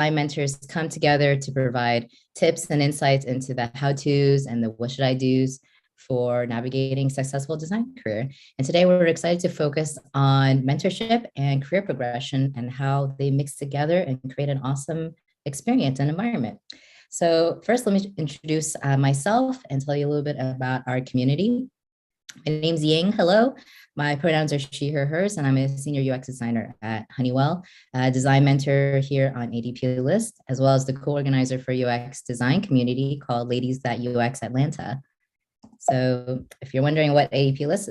design mentors come together to provide tips and insights into the how-tos and the what should I do's for navigating successful design career. And today we're excited to focus on mentorship and career progression and how they mix together and create an awesome experience and environment. So first, let me introduce myself and tell you a little bit about our community. My name's Ying. Hello. My pronouns are she, her, hers, and I'm a senior UX designer at Honeywell, a design mentor here on ADPList, as well as the co-organizer for UX design community called Ladies That UX Atlanta. So if you're wondering what ADPList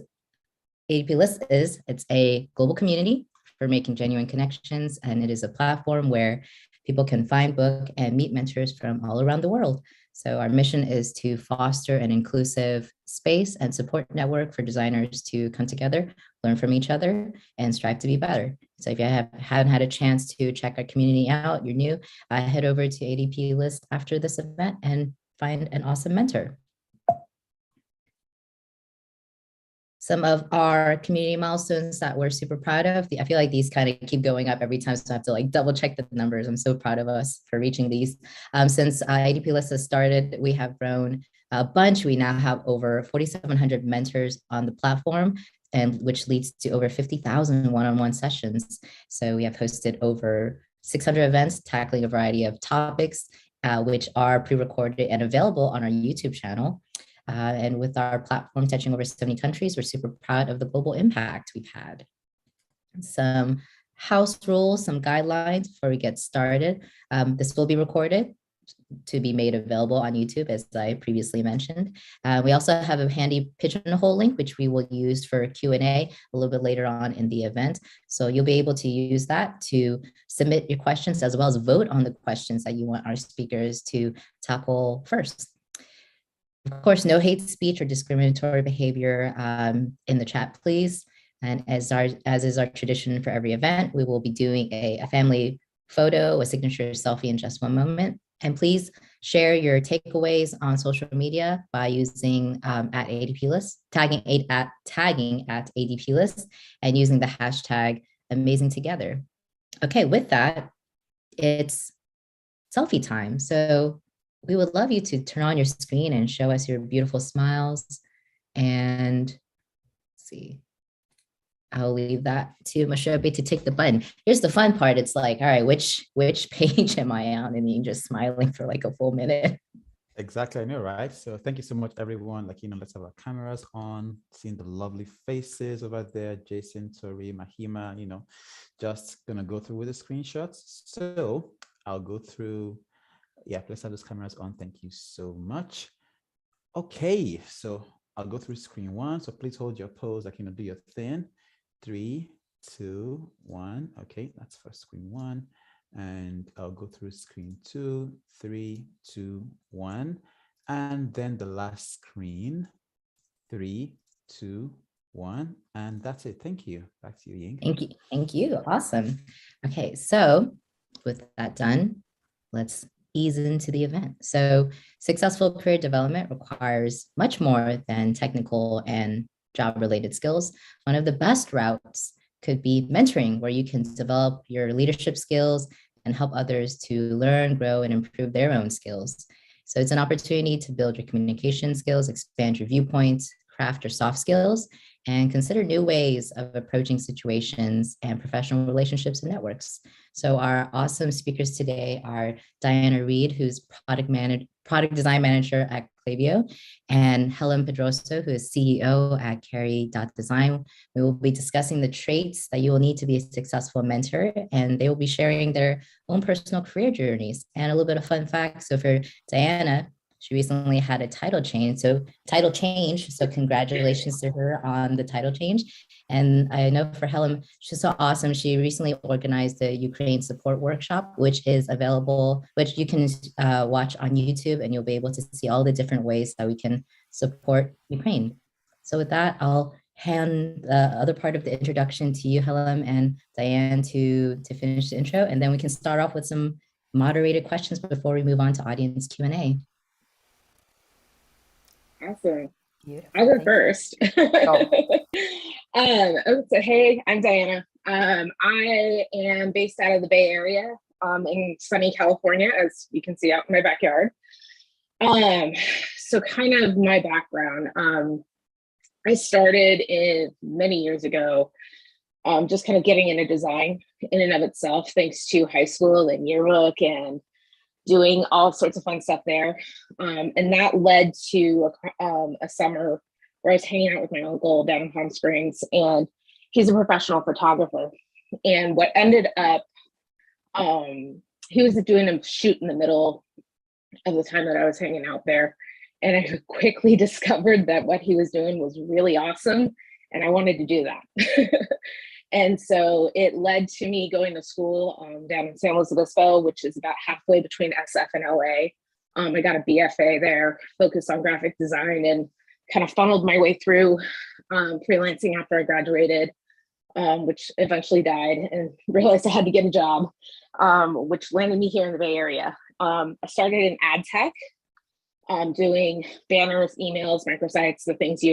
is, it's a global community for making genuine connections, and it is a platform where people can find, book, and meet mentors from all around the world. So our mission is to foster an inclusive space and support network for designers to come together, learn from each other, and strive to be better. So if you haven't had a chance to check our community out, you're new, head over to ADPList after this event and find an awesome mentor. Some of our community milestones that we're super proud of. I feel like these kind of keep going up every time, so I have to like double check the numbers. I'm so proud of us for reaching these. Since ADPList has started, we have grown a bunch. We now have over 4,700 mentors on the platform, and which leads to over 50,000 one-on-one sessions. So we have hosted over 600 events tackling a variety of topics, which are pre-recorded and available on our YouTube channel. And with our platform touching over 70 countries, we're super proud of the global impact we've had. Some house rules, some guidelines before we get started. This will be recorded to be made available on YouTube, as I previously mentioned. We also have a handy Pigeonhole link, which we will use for Q&A a little bit later on in the event. So you'll be able to use that to submit your questions as well as vote on the questions that you want our speakers to tackle first. Of course, no hate speech or discriminatory behavior in the chat, please. And as is our tradition for every event, we will be doing a family photo, a signature selfie in just one moment. And please share your takeaways on social media by using at ADPList, tagging at ADPList, and using the hashtag AmazingTogether. Okay, with that, it's selfie time. So we would love you to turn on your screen and show us your beautiful smiles. And let's see, I'll leave that to Mashobe to take the button. Here's the fun part. It's like, all right, which page am I on? And you're just smiling for like a full minute. Exactly, I know, right? So thank you so much, everyone. Like, let's have our cameras on, seeing the lovely faces over there, Jason, Tori, Mahima, just gonna go through with the screenshots. So I'll go through. Yeah, let's have those cameras on. Thank you so much. Okay, so I'll go through screen one. So please hold your pose, like, do your thing. 3, 2, 1. Okay, that's for screen one. And I'll go through screen 2, 3, 2, 1. And then the last screen, 3, 2, 1. And that's it. Thank you. Back to you, Ying. Thank you. Thank you. Awesome. Okay, so with that done, let's ease into the event. So successful career development requires much more than technical and job-related skills. One of the best routes could be mentoring, where you can develop your leadership skills and help others to learn, grow, and improve their own skills. So it's an opportunity to build your communication skills, expand your viewpoints, craft your soft skills, and consider new ways of approaching situations and professional relationships and networks. So our awesome speakers today are Diana Reed, who's product design manager at Klaviyo, and Helen Pedroso, who is CEO at Carry.Design. We will be discussing the traits that you will need to be a successful mentor, and they will be sharing their own personal career journeys and a little bit of fun facts. So for Diana, she recently had a title change. So congratulations to her on the title change. And I know for Helen, she's so awesome. She recently organized the Ukraine support workshop, which is available, which you can watch on YouTube, and you'll be able to see all the different ways that we can support Ukraine. So with that, I'll hand the other part of the introduction to you, Helen and Diane, to finish the intro, and then we can start off with some moderated questions before we move on to audience Q&A. Awesome. Beautiful. I'll go first. So hey, I'm Diana. I am based out of the Bay Area. in sunny California, as you can see out in my backyard. So kind of my background, I started many years ago, just kind of getting into design in and of itself, thanks to high school and yearbook and doing all sorts of fun stuff there. And that led to a summer where I was hanging out with my uncle down in Palm Springs, and he's a professional photographer. And what ended up, he was doing a shoot in the middle of the time that I was hanging out there. And I quickly discovered that what he was doing was really awesome, and I wanted to do that. And so it led to me going to school down in San Luis Obispo, which is about halfway between SF and LA. I got a BFA there, focused on graphic design, and kind of funneled my way through freelancing after I graduated, which eventually died, and realized I had to get a job, which landed me here in the Bay Area. I started in ad tech, doing banners, emails, microsites, the things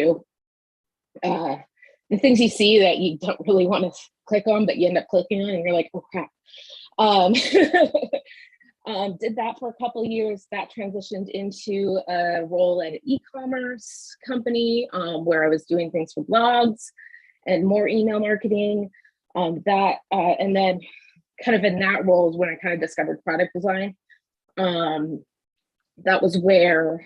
you see that you don't really want to click on, but you end up clicking on, and you're like, oh crap. Did that for a couple of years. That transitioned into a role at an e-commerce company, where I was doing things for blogs and more email marketing. And then kind of in that role is when I kind of discovered product design. That was where,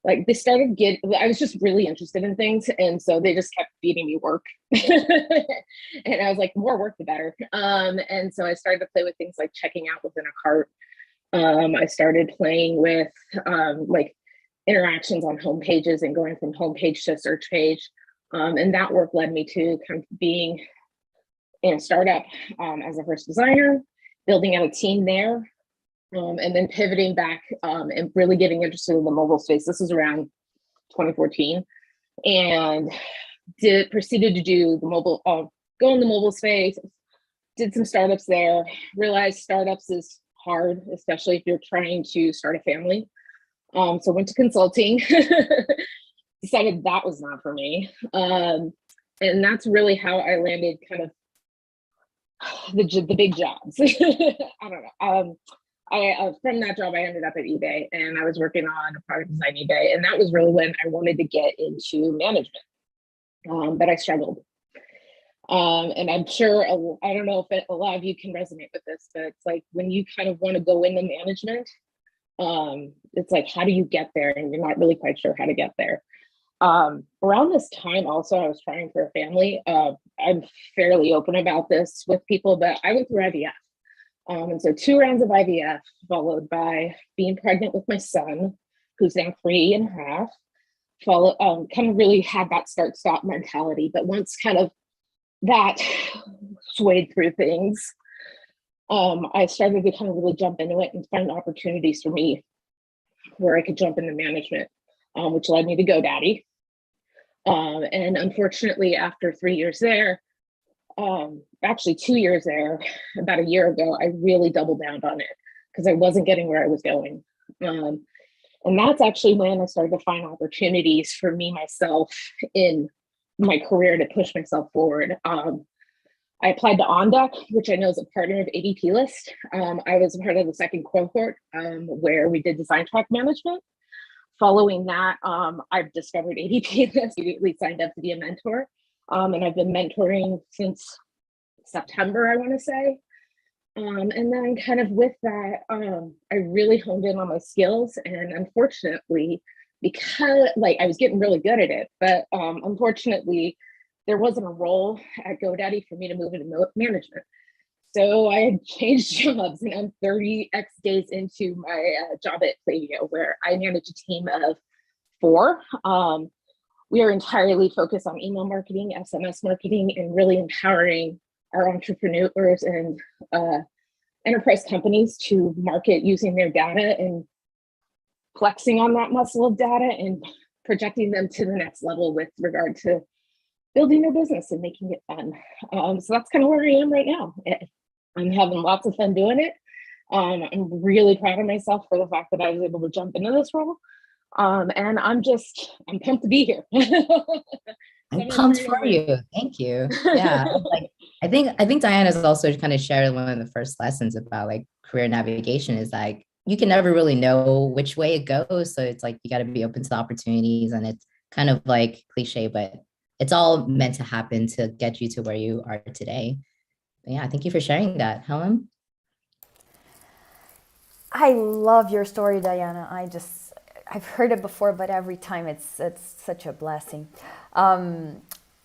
like, I was just really interested in things, and so they just kept feeding me work. And I was like, more work the better. And so I started to play with things like checking out within a cart. I started playing with like interactions on home pages and going from home page to search page. And that work led me to kind of being in a startup as a first designer, building out a team there. And then pivoting back and really getting interested in the mobile space. This was around 2014, and proceeded to do the mobile, go in the mobile space, did some startups there, realized startups is hard, especially if you're trying to start a family. So went to consulting, decided that was not for me. And that's really how I landed kind of the big jobs. I don't know. From that job, I ended up at eBay, and I was working on a product design eBay. And that was really when I wanted to get into management, but I struggled. And I'm sure, I don't know if a lot of you can resonate with this, but it's like when you kind of want to go into management, it's like, how do you get there? And you're not really quite sure how to get there. Around this time also, I was trying for a family. I'm fairly open about this with people, but I went through IVF. And so 2 rounds of IVF, followed by being pregnant with my son, who's now 3.5, kind of really had that start-stop mentality. But once kind of that swayed through things, I started to kind of really jump into it and find opportunities for me where I could jump into management, which led me to GoDaddy. And unfortunately, after 3 years there, actually 2 years there, about a year ago, I really doubled down on it because I wasn't getting where I was going. And that's actually when I started to find opportunities for me, myself, in my career to push myself forward. I applied to OnDeck, which I know is a partner of ADPList. I was a part of the second cohort where we did design track management. Following that, I've discovered ADPList, immediately signed up to be a mentor. And I've been mentoring since September, I want to say. And then kind of with that, I really honed in on my skills. And unfortunately, because I was getting really good at it, but unfortunately, there wasn't a role at GoDaddy for me to move into management. So I had changed jobs, and I'm 30x days into my job at Klaviyo, where I manage a team of 4. We are entirely focused on email marketing, SMS marketing, and really empowering our entrepreneurs and enterprise companies to market using their data and flexing on that muscle of data and projecting them to the next level with regard to building their business and making it fun. So that's kind of where I am right now. I'm having lots of fun doing it. I'm really proud of myself for the fact that I was able to jump into this role. And I'm pumped to be here. I'm Someone's pumped pretty for amazing. you. Thank you. Yeah. Like I think Diana's also kind of shared one of the first lessons about like career navigation is like you can never really know which way it goes. So it's like you got to be open to the opportunities and it's kind of like cliche, but it's all meant to happen to get you to where you are today. But yeah, thank you for sharing that, Helen. I love your story, Diana. I've heard it before, but every time it's such a blessing.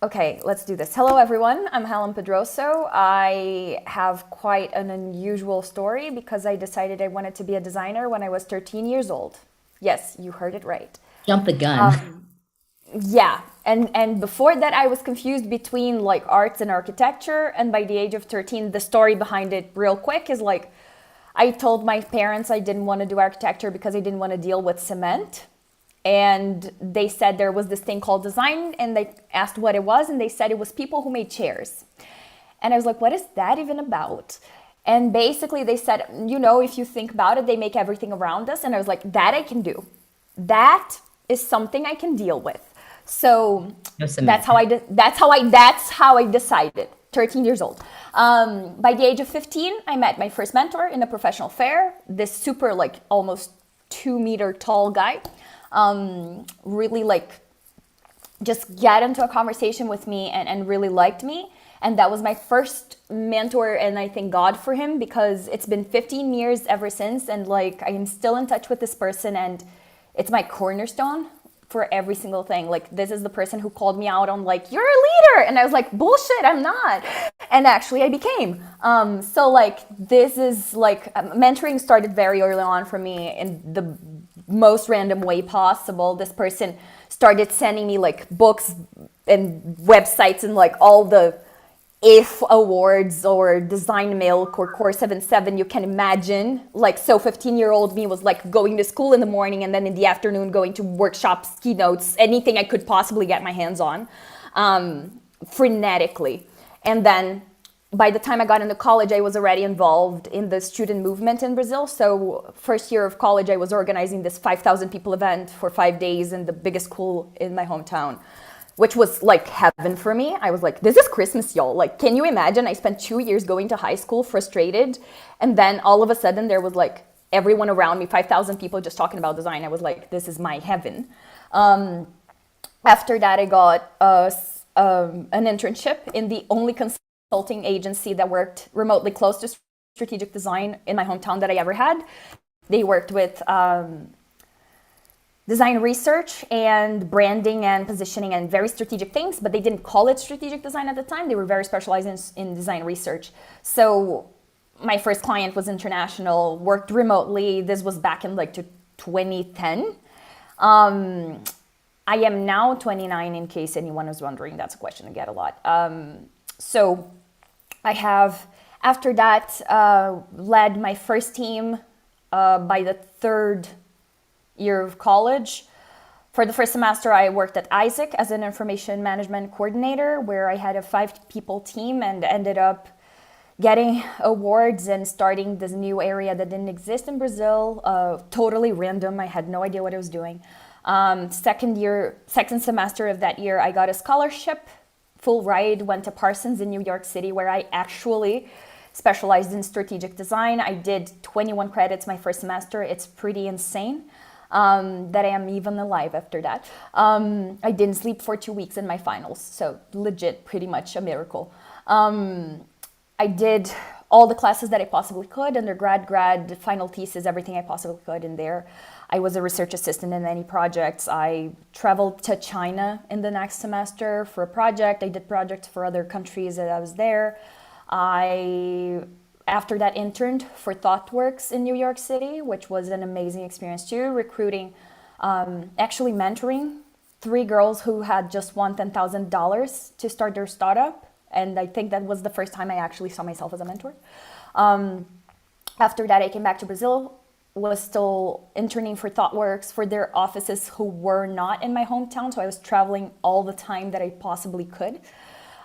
Okay, let's do this. Hello, everyone. I'm Helen Pedroso. I have quite an unusual story because I decided I wanted to be a designer when I was 13 years old. Yes, you heard it right. Jump the gun. Yeah, and before that, I was confused between like arts and architecture. And by the age of 13, the story behind it, real quick, is like I told my parents I didn't want to do architecture because I didn't want to deal with cement. And they said there was this thing called design, and they asked what it was, and they said it was people who made chairs. And I was like, what is that even about? And basically they said, you know, if you think about it, they make everything around us. And I was like, that I can do. That is something I can deal with. So No cement. that's how I decided. 13 years old. By the age of 15, I met my first mentor in a professional fair. This super like almost 2 meter tall guy, really like just get into a conversation with me and really liked me. And that was my first mentor, and I thank God for him because it's been 15 years ever since, and like I am still in touch with this person, and it's my cornerstone for every single thing. Like this is the person who called me out on like, you're a leader, and I was like, bullshit, I'm not. And actually I became. So like this is like mentoring started very early on for me in the most random way possible. This person started sending me like books and websites and like all the if awards or design milk or core 77 you can imagine. Like, so 15-year-old me was like going to school in the morning and then in the afternoon going to workshops, keynotes, anything I could possibly get my hands on, frenetically. And then by the time I got into college, I was already involved in the student movement in Brazil. So first year of college, I was organizing this 5,000 people event for 5 days in the biggest school in my hometown, which was like heaven for me. I was like, this is Christmas, y'all. Like, can you imagine? I spent 2 years going to high school frustrated. And then all of a sudden there was like everyone around me, 5,000 people just talking about design. I was like, this is my heaven. After that, I got an internship in the only consulting agency that worked remotely close to strategic design in my hometown that I ever had. They worked with design research and branding and positioning and very strategic things, but they didn't call it strategic design at the time. They were very specialized in design research. So my first client was international, worked remotely. This was back in like 2010. I am now 29, in case anyone is wondering. That's a question I get a lot. So I have, after that, led my first team by the third year of college. For the first semester, I worked at Isaac as an information management coordinator, where I had a 5-people team and ended up getting awards and starting this new area that didn't exist in Brazil. Totally random. I had no idea what I was doing. Second semester of that year, I got a scholarship, full ride, went to Parsons in New York City, where I actually specialized in strategic design. I did 21 credits my first semester. It's pretty insane. That I am even alive after that. I didn't sleep for 2 weeks in my finals, so legit, pretty much a miracle. I did all the classes that I possibly could, undergrad, grad, final thesis, everything I possibly could in there. I was a research assistant in any projects. I traveled to China in the next semester for a project. I did projects for other countries that I was there. After that, interned for ThoughtWorks in New York City, which was an amazing experience too, recruiting, actually mentoring 3 girls who had just won $10,000 to start their startup. And I think that was the first time I actually saw myself as a mentor. After that, I came back to Brazil, was still interning for ThoughtWorks for their offices who were not in my hometown. So I was traveling all the time that I possibly could.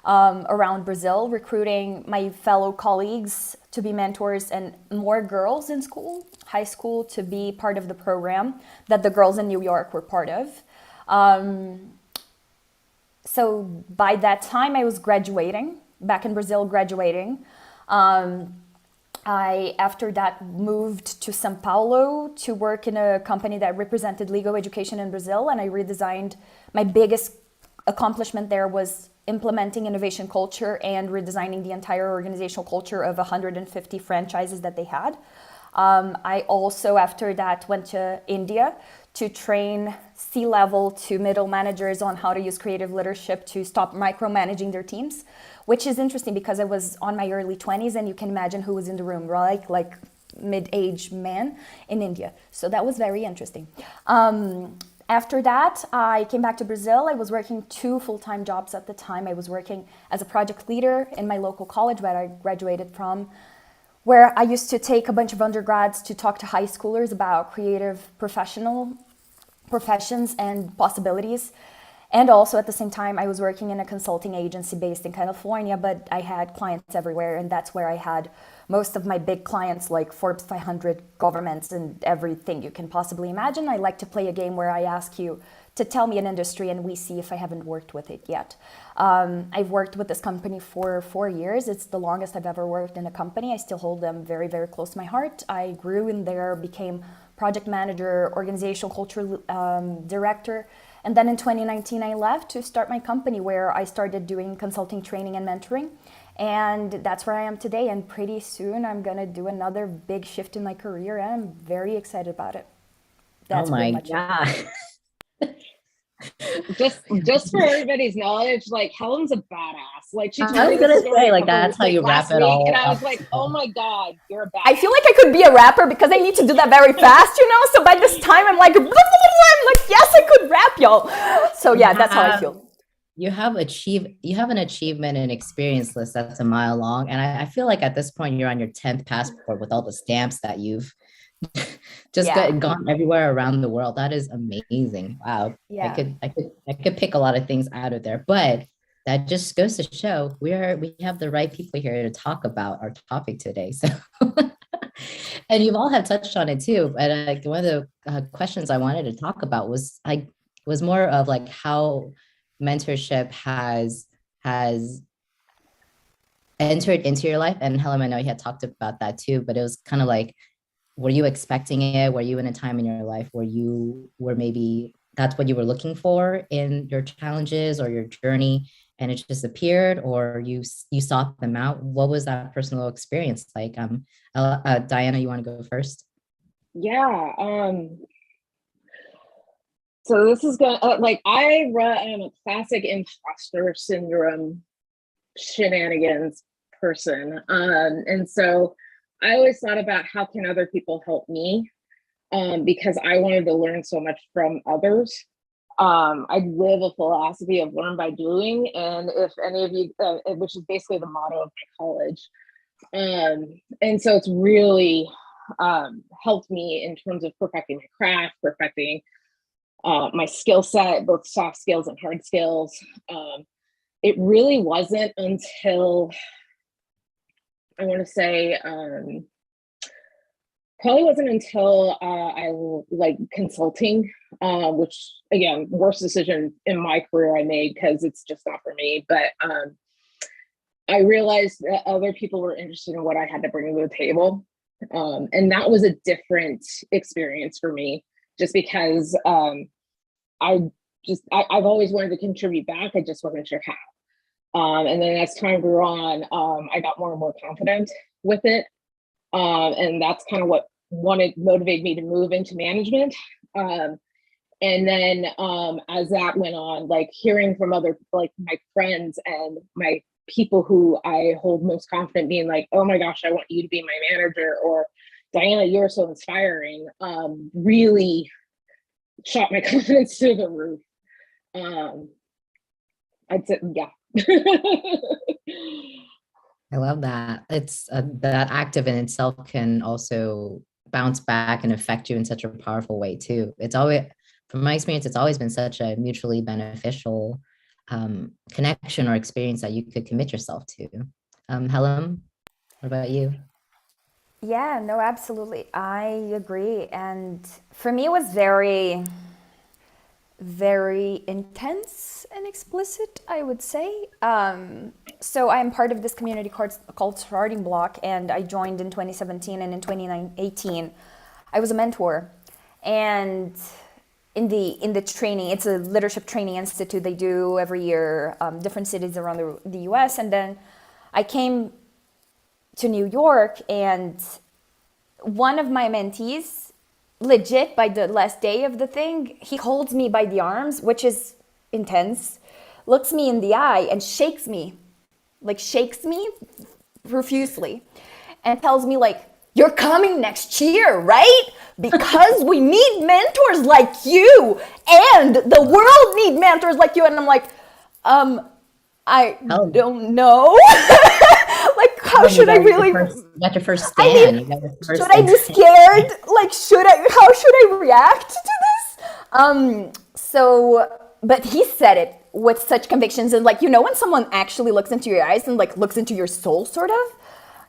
Around Brazil, recruiting my fellow colleagues to be mentors and more girls in school, high school, to be part of the program that the girls in New York were part of. So by that time, I was graduating, back in Brazil, graduating. I, after that, moved to São Paulo to work in a company that represented legal education in Brazil, and I redesigned. My biggest accomplishment there was implementing innovation culture and redesigning the entire organizational culture of 150 franchises that they had. I also, after that, went to India to train C-level to middle managers on how to use creative leadership to stop micromanaging their teams, which is interesting because I was on my early 20s, and you can imagine who was in the room, right? Like mid-age man in India. So that was very interesting. After that, I came back to Brazil. I was working 2 full-time jobs at the time. I was working as a project leader in my local college where I graduated from, where I used to take a bunch of undergrads to talk to high schoolers about creative professions and possibilities. And also at the same time, I was working in a consulting agency based in California, but I had clients everywhere. And that's where I had most of my big clients, like Forbes 500, governments, and everything you can possibly imagine. I like to play a game where I ask you to tell me an industry and we see if I haven't worked with it yet. I've worked with this company for 4 years. It's the longest I've ever worked in a company. I still hold them very, very close to my heart. I grew in there, became project manager, organizational culture director. And then in 2019, I left to start my company where I started doing consulting, training, and mentoring. And that's where I am today. And pretty soon I'm going to do another big shift in my career. And I'm very excited about it. That's oh my pretty much God. it. Just for everybody's knowledge, like Helen's a badass. Like she told I me was this gonna story say, like, that's how you last wrap it week, all and I was up. like, oh my God, you're a badass. I feel like I could be a rapper because I need to do that very fast, you know? So by this time, I'm like, yes, I could rap, y'all. So yeah, that's how I feel. You have an achievement and experience list that's a mile long. And I feel like at this point, you're on your 10th passport with all the stamps that you've just gone everywhere around the world. That is amazing. Wow. Yeah. I could pick a lot of things out of there, but that just goes to show we have the right people here to talk about our topic today. So, and you all have touched on it too. But one of the questions I wanted to talk about was more of like how mentorship has entered into your life. And Helen, I know you had talked about that too, but it was kind of like, were you expecting it? Were you in a time in your life where you were maybe that's what you were looking for in your challenges or your journey, and it just appeared, or you sought them out? What was that personal experience like? Diana, you want to go first? Yeah. So this is going like I am a classic imposter syndrome shenanigans person. And so I always thought about how can other people help me, because I wanted to learn so much from others. I live a philosophy of learn by doing. And if any of you, which is basically the motto of my college. And so it's really helped me in terms of perfecting my craft, perfecting my skill set, both soft skills and hard skills. It really wasn't until I want to say probably wasn't until I like consulting, which again, worst decision in my career I made because it's just not for me. But I realized that other people were interested in what I had to bring to the table. And that was a different experience for me, just because I've always wanted to contribute back. I just wasn't sure how. And then as time grew on, I got more and more confident with it. And that's kind of what motivated me to move into management. And then as that went on, like hearing from other, like my friends and my people who I hold most confident being like, oh my gosh, I want you to be my manager, or Diana, you're so inspiring, really shot my confidence through the roof. I'd say, yeah. I love that. It's that active in itself can also bounce back and affect you in such a powerful way too. It's always, from my experience, it's always been such a mutually beneficial connection or experience that you could commit yourself to. Helen, what about you? Yeah, no, absolutely. I agree. And for me, it was very, very intense and explicit, I would say. So I'm part of this community called Starting Block, and I joined in 2017, and in 2018, I was a mentor. And in the training, it's a leadership training institute they do every year, different cities around the US. And then I came to New York, and one of my mentees, legit by the last day of the thing, he holds me by the arms, which is intense, looks me in the eye and shakes me profusely, and tells me like, "You're coming next year, right? Because we need mentors like you, and the world need mentors like you." And I'm like, I don't know. Like, how should I really? You got your first stand. Should I be scared? Like, how should I react to this? But he said it with such convictions, and like, when someone actually looks into your eyes and like looks into your soul, sort of.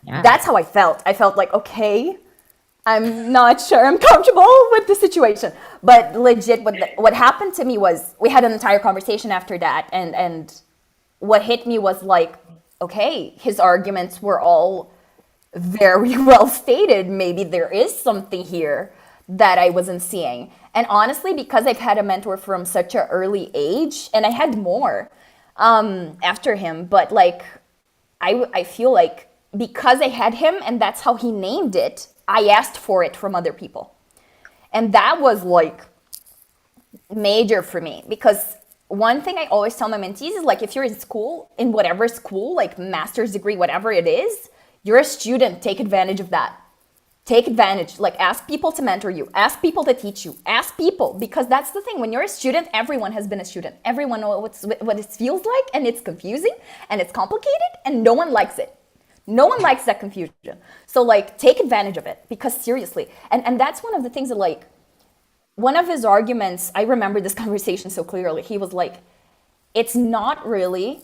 Yeah. That's how I felt. I felt like, okay, I'm not sure I'm comfortable with the situation. But legit, what happened to me was, we had an entire conversation after that, and what hit me was like, okay, his arguments were all very well stated. Maybe there is something here that I wasn't seeing. And honestly, because I've had a mentor from such an early age, and I had more after him, but like, I feel like because I had him and that's how he named it, I asked for it from other people. And that was like major for me, because one thing I always tell my mentees is like, if you're in school, in whatever school, like master's degree, whatever it is, you're a student, take advantage of that. Take advantage, like ask people to mentor you, ask people to teach you, ask people, because that's the thing. When you're a student, everyone has been a student. Everyone knows what it feels like, and it's confusing and it's complicated, and no one likes it. No one likes that confusion. So like, take advantage of it, because seriously, and that's one of the things that like, one of his arguments, I remember this conversation so clearly. He was like, it's not really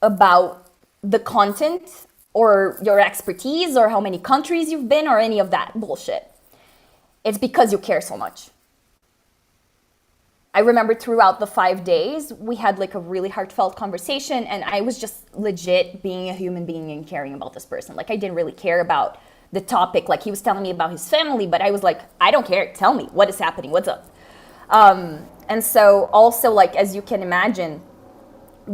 about the content or your expertise or how many countries you've been or any of that bullshit. It's because you care so much. I remember throughout the 5 days, we had like a really heartfelt conversation, and I was just legit being a human being and caring about this person. Like, I didn't really care about the topic. Like, he was telling me about his family, but I was like, I don't care. Tell me what is happening. What's up? And so also, like, as you can imagine,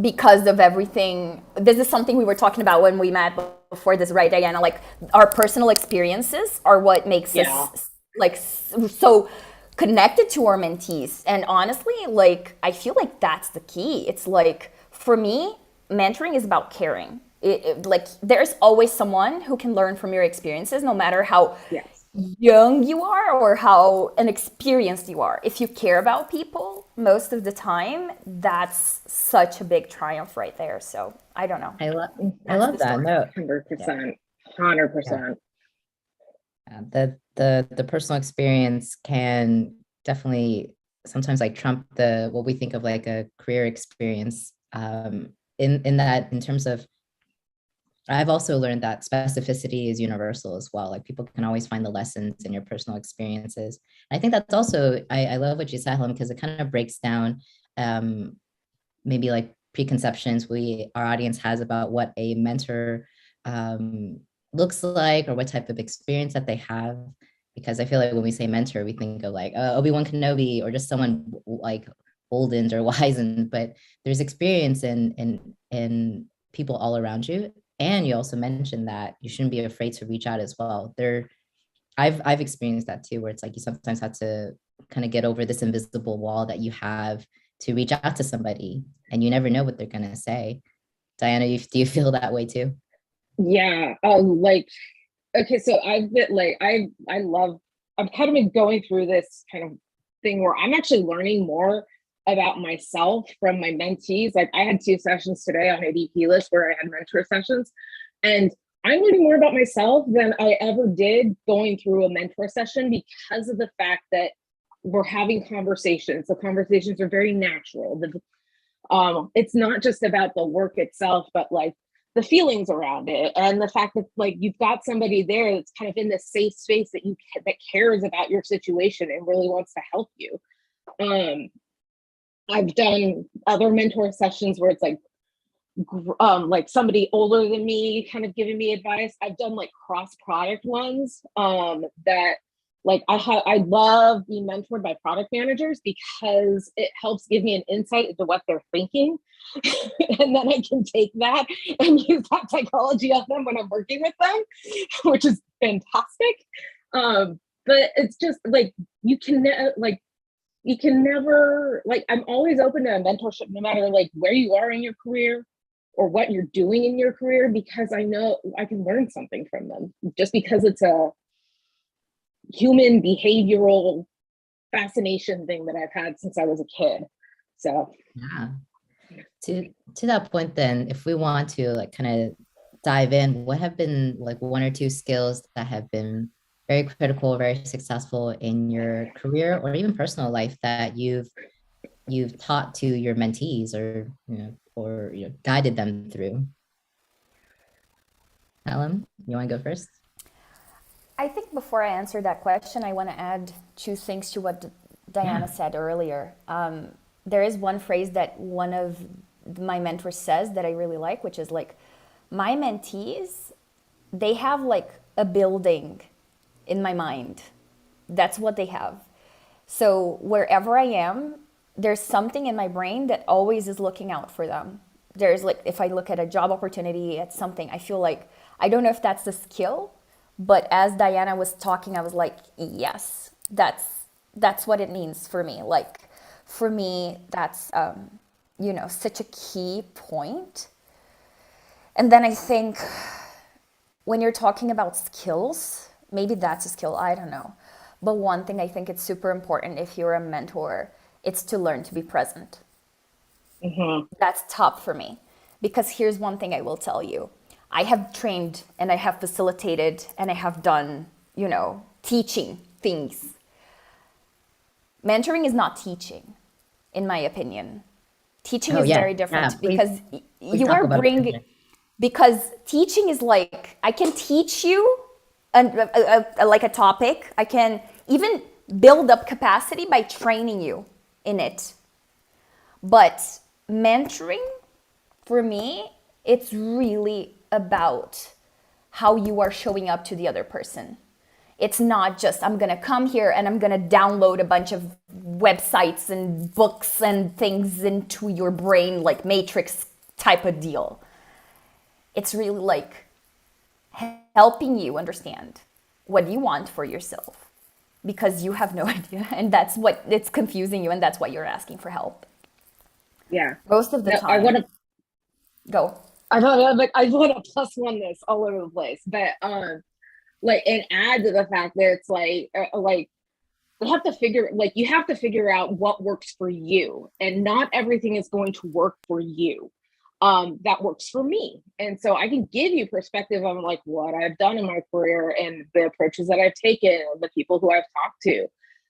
because of everything, this is something we were talking about when we met before this, right, Diana? Like, our personal experiences are what makes us like so connected to our mentees. And honestly, like, I feel like that's the key. It's like, for me, mentoring is about caring. Like, there's always someone who can learn from your experiences, no matter how young you are or how inexperienced you are. If you care about people, most of the time, that's such a big triumph right there. So I don't know. I love that. No, 100%. The personal experience can definitely sometimes like trump what we think of like a career experience. In terms of, I've also learned that specificity is universal as well. Like, people can always find the lessons in your personal experiences. I think that's also, I love what you said, Helen, because it kind of breaks down maybe like preconceptions our audience has about what a mentor looks like, or what type of experience that they have. Because I feel like when we say mentor, we think of like Obi-Wan Kenobi, or just someone like oldened or wizened, but there's experience in people all around you. And you also mentioned that you shouldn't be afraid to reach out as well. I've experienced that too, where it's like you sometimes have to kind of get over this invisible wall that you have to reach out to somebody, and you never know what they're gonna say. Diana, do you feel that way too? Yeah. Like, okay, so I've been like, I've kind of been going through this kind of thing where I'm actually learning more about myself from my mentees. Like, I had 2 sessions today on ADPList where I had mentor sessions, and I'm learning more about myself than I ever did going through a mentor session, because of the fact that we're having conversations. The conversations are very natural. It's not just about the work itself, but like the feelings around it, and the fact that like you've got somebody there that's kind of in this safe space that cares about your situation and really wants to help you. I've done other mentor sessions where it's like somebody older than me kind of giving me advice. I've done like cross product ones that like I love being mentored by product managers because it helps give me an insight into what they're thinking. And then I can take that and use that psychology on them when I'm working with them, which is fantastic. But it's just like you can never, like, I'm always open to a mentorship, no matter like where you are in your career or what you're doing in your career, because I know I can learn something from them just because it's a human behavioral fascination thing that I've had since I was a kid. So yeah. To that point, then, if we want to like kind of dive in, what have been like one or two skills that have been very critical, very successful in your career or even personal life that you've taught to your mentees or guided them through? Helen, you want to go first? I think before I answer that question, I want to add two things to what Diana said earlier. There is one phrase that one of my mentors says that I really like, which is like, my mentees, they have like a building in my mind. That's what they have. So wherever I am, there's something in my brain that always is looking out for them. There's like, if I look at a job opportunity, at something, I feel like, I don't know if that's a skill, but as Diana was talking, I was like, yes, that's what it means for me. Like, for me, that's, such a key point. And then I think when you're talking about skills, maybe that's a skill, I don't know. But one thing I think it's super important if you're a mentor, it's to learn to be present. Mm-hmm. That's top for me. Because here's one thing I will tell you. I have trained and I have facilitated and I have done, teaching things. Mentoring is not teaching, in my opinion. Teaching is very different because you are bringing, because teaching is like, I can teach you like a topic. I can even build up capacity by training you in it. But mentoring, for me, it's really about how you are showing up to the other person. It's not just, I'm going to come here and I'm going to download a bunch of websites and books and things into your brain, like Matrix type of deal. It's really like helping you understand what you want for yourself, because you have no idea. And that's what it's confusing you. And that's why you're asking for help. Yeah. Most of the time. I want to go. I want to plus one this all over the place, but and add to the fact that it's like you have to figure out what works for you, and not everything is going to work for you. That works for me, and so I can give you perspective on like what I've done in my career and the approaches that I've taken, the people who I've talked to.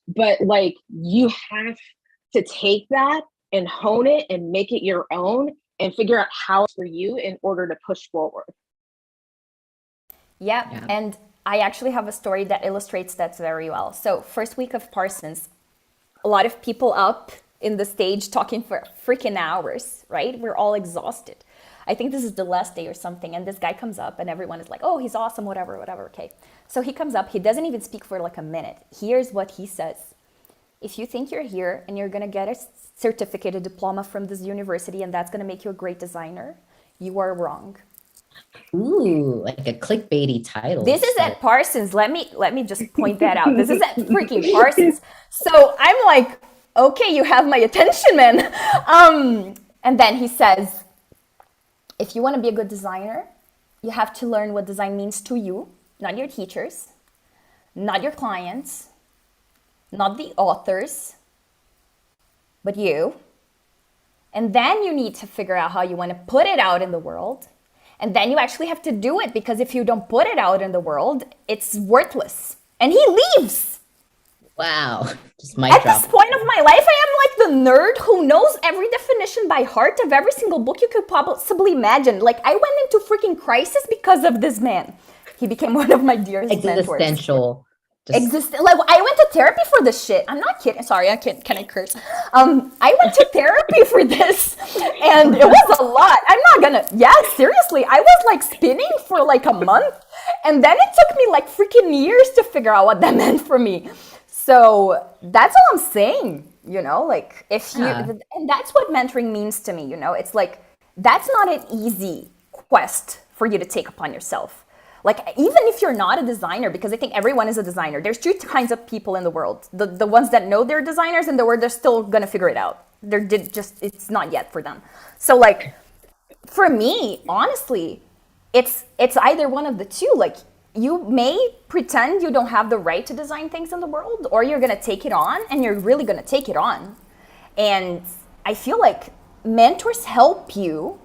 But like, you have to take that and hone it and make it your own, and figure out how it's for you in order to push forward. Yeah. And I actually have a story that illustrates that very well. So first week of Parsons, a lot of people up in the stage talking for freaking hours, right? We're all exhausted. I think this is the last day or something. And this guy comes up and everyone is like, oh, he's awesome, whatever. Okay. So he comes up, he doesn't even speak for like a minute. Here's what he says. If you think you're here and you're going to get a certificate, a diploma from this university, and that's going to make you a great designer, you are wrong. Ooh, like a clickbaity title. This is at Parsons. Let me just point that out. This is at freaking Parsons. So I'm like, okay, you have my attention, man. And then he says, if you want to be a good designer, you have to learn what design means to you, not your teachers, not your clients, not the authors, but you. And then you need to figure out how you want to put it out in the world. And then you actually have to do it, because if you don't put it out in the world, it's worthless. And he leaves. Wow. Just At this point of my life, I am like the nerd who knows every definition by heart of every single book you could possibly imagine. Like, I went into freaking crisis because of this man. He became one of my dearest mentors. Existential exist. Like I went to therapy for this shit. I'm not kidding. Sorry, I can't. Can I curse? I went to therapy for this, and it was a lot. I'm not gonna. Yeah, seriously, I was like spinning for like a month, and then it took me like freaking years to figure out what that meant for me. So that's all I'm saying. You know, like if you, and that's what mentoring means to me. You know, it's like that's not an easy quest for you to take upon yourself. Like, even if you're not a designer, because I think everyone is a designer, there's two kinds of people in the world. The ones that know they're designers and they're still gonna figure it out. It's not yet for them. So like, for me, honestly, it's either one of the two. Like, you may pretend you don't have the right to design things in the world, or you're gonna take it on and you're really gonna take it on. And I feel like mentors help you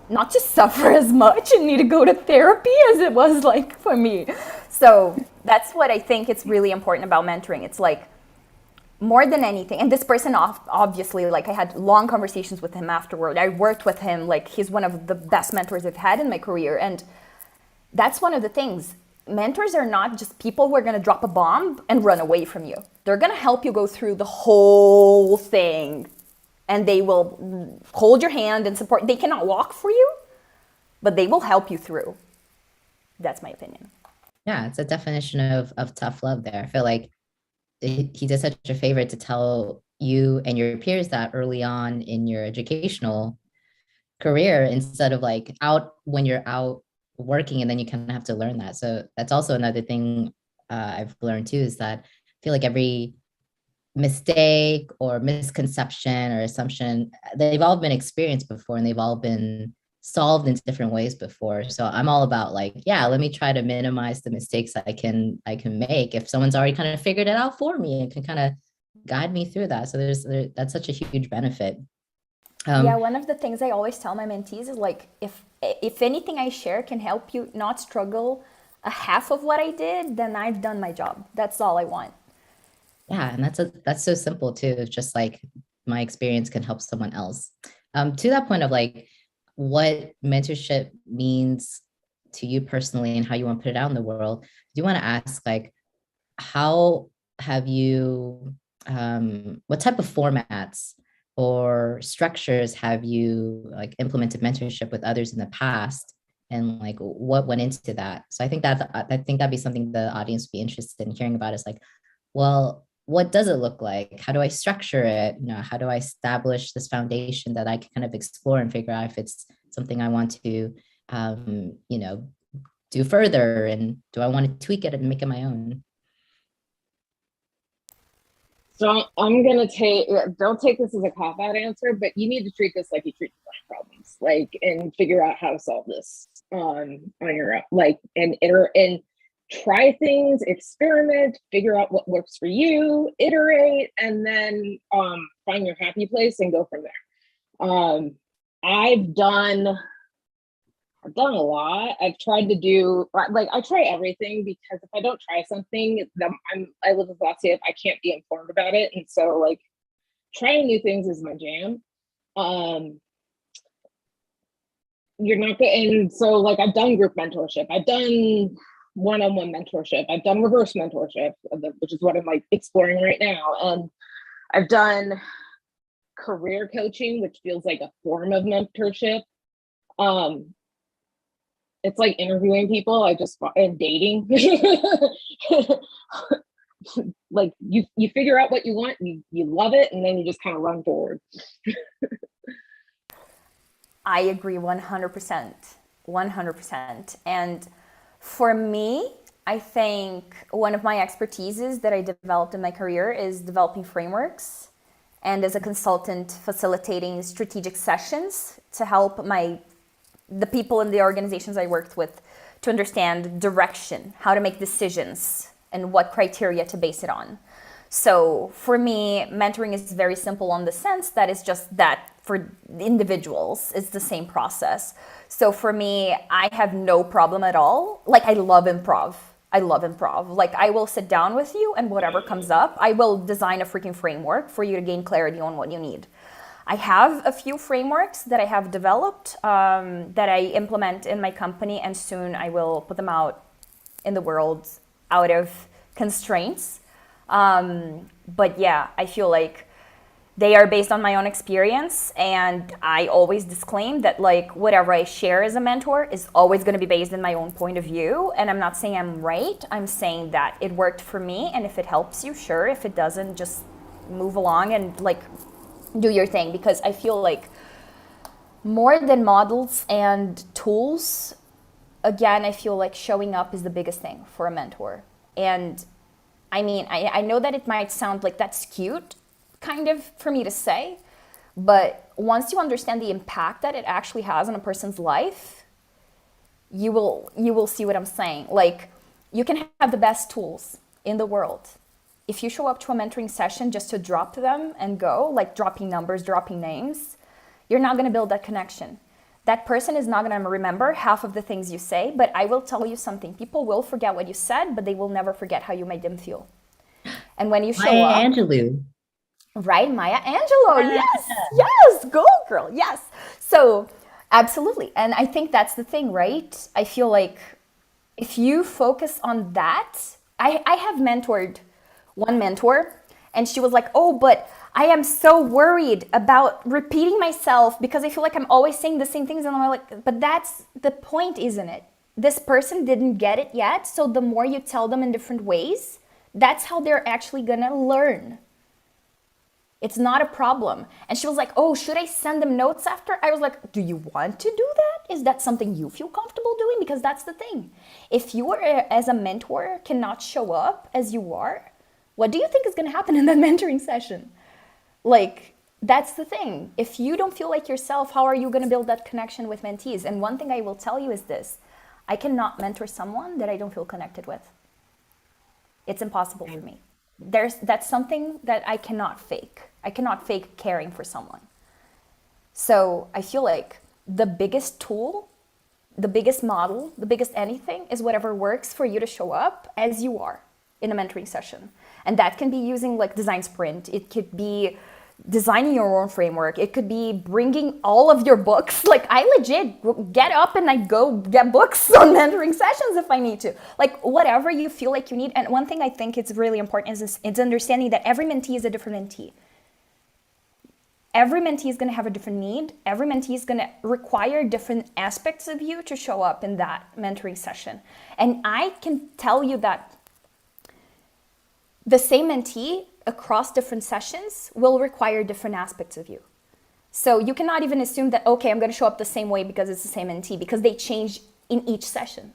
not to suffer as much and need to go to therapy as it was like for me. So that's what I think it's really important about mentoring. It's like more than anything, and this person obviously, like I had long conversations with him afterward. I worked with him, like he's one of the best mentors I've had in my career. And that's one of the things. Mentors are not just people who are gonna drop a bomb and run away from you. They're gonna help you go through the whole thing. And they will hold your hand and support. They cannot walk for you, but they will help you through. That's my opinion. Yeah, it's a definition of tough love there. I feel like he did such a favor to tell you and your peers that early on in your educational career, instead of like out when you're out working and then you kind of have to learn that. So that's also another thing I've learned too, is that I feel like every mistake or misconception or assumption, they've all been experienced before and they've all been solved in different ways before. So I'm all about like, yeah, let me try to minimize the mistakes I can make if someone's already kind of figured it out for me and can kind of guide me through that. So that's such a huge benefit. Yeah, one of the things I always tell my mentees is like, if anything I share can help you not struggle a half of what I did, then I've done my job. That's all I want. Yeah, and that's so simple too. It's just like my experience can help someone else. To that point of like what mentorship means to you personally and how you want to put it out in the world, do you want to ask like, how have you, what type of formats or structures have you like implemented mentorship with others in the past? And like what went into that? So I think that'd be something the audience would be interested in hearing about, is like, well, what does it look like? How do I structure it? You know, how do I establish this foundation that I can kind of explore and figure out if it's something I want to, you know, do further? And do I want to tweak it and make it my own? So I'm gonna don't take this as a cop-out answer, but you need to treat this like you treat design problems, like, and figure out how to solve this on your own, like, and try things, experiment, figure out what works for you, iterate, and then find your happy place and go from there. I've done a lot. I've tried to do, like, I try everything, because if I don't try something, I live with Latvia, I can't be informed about it. And so like trying new things is my jam. You're not good. And so like I've done group mentorship. I've done one-on-one mentorship. I've done reverse mentorship, which is what I'm like exploring right now. And I've done career coaching, which feels like a form of mentorship. It's like interviewing people, and dating. Like you figure out what you want, you love it, and then you just kind of run forward. I agree 100%. 100%. And for me, I think one of my expertises that I developed in my career is developing frameworks, and as a consultant, facilitating strategic sessions to help the people in the organizations I worked with to understand direction, how to make decisions, and what criteria to base it on. So for me, mentoring is very simple on the sense that it's just that for individuals, it's the same process. So for me, I have no problem at all. Like, I love improv. Like, I will sit down with you, and whatever comes up, I will design a freaking framework for you to gain clarity on what you need. I have a few frameworks that I have developed that I implement in my company, and soon I will put them out in the world out of constraints. But yeah, I feel like they are based on my own experience, and I always disclaim that like whatever I share as a mentor is always going to be based on my own point of view. And I'm not saying I'm right. I'm saying that it worked for me, and if it helps you, sure. If it doesn't, just move along and like do your thing, because I feel like more than models and tools, again, I feel like showing up is the biggest thing for a mentor. And I mean, I know that it might sound like that's cute, kind of for me to say, but once you understand the impact that it actually has on a person's life, you will see what I'm saying. Like, you can have the best tools in the world. If you show up to a mentoring session just to drop them and go, like dropping numbers, dropping names, you're not going to build that connection. That person is not going to remember half of the things you say, but I will tell you something. People will forget what you said, but they will never forget how you made them feel. And when you show Maya up... Angelou. Right, Maya Angelou. Yes, go girl. Yes. So absolutely. And I think that's the thing, right? I feel like if you focus on that, I have mentored one mentor, and she was like, oh, but I am so worried about repeating myself because I feel like I'm always saying the same things. And I'm like, but that's the point, isn't it? This person didn't get it yet. So the more you tell them in different ways, that's how they're actually gonna learn. It's not a problem. And she was like, oh, should I send them notes after? I was like, do you want to do that? Is that something you feel comfortable doing? Because that's the thing. If you are, as a mentor, cannot show up as you are, what do you think is going to happen in that mentoring session? Like, that's the thing. If you don't feel like yourself, how are you going to build that connection with mentees? And one thing I will tell you is this. I cannot mentor someone that I don't feel connected with. It's impossible for me. That's something that I cannot fake. I cannot fake caring for someone. So I feel like the biggest tool, the biggest model, the biggest anything is whatever works for you to show up as you are in a mentoring session. And that can be using like design sprint. It could be designing your own framework. It could be bringing all of your books. Like, I legit get up and I go get books on mentoring sessions if I need to. Like, whatever you feel like you need. And one thing I think it's really important is it's understanding that every mentee is a different mentee. Every mentee is going to have a different need. Every mentee is going to require different aspects of you to show up in that mentoring session. And I can tell you that the same mentee across different sessions will require different aspects of you. So you cannot even assume that, okay, I'm going to show up the same way because it's the same mentee, because they change in each session.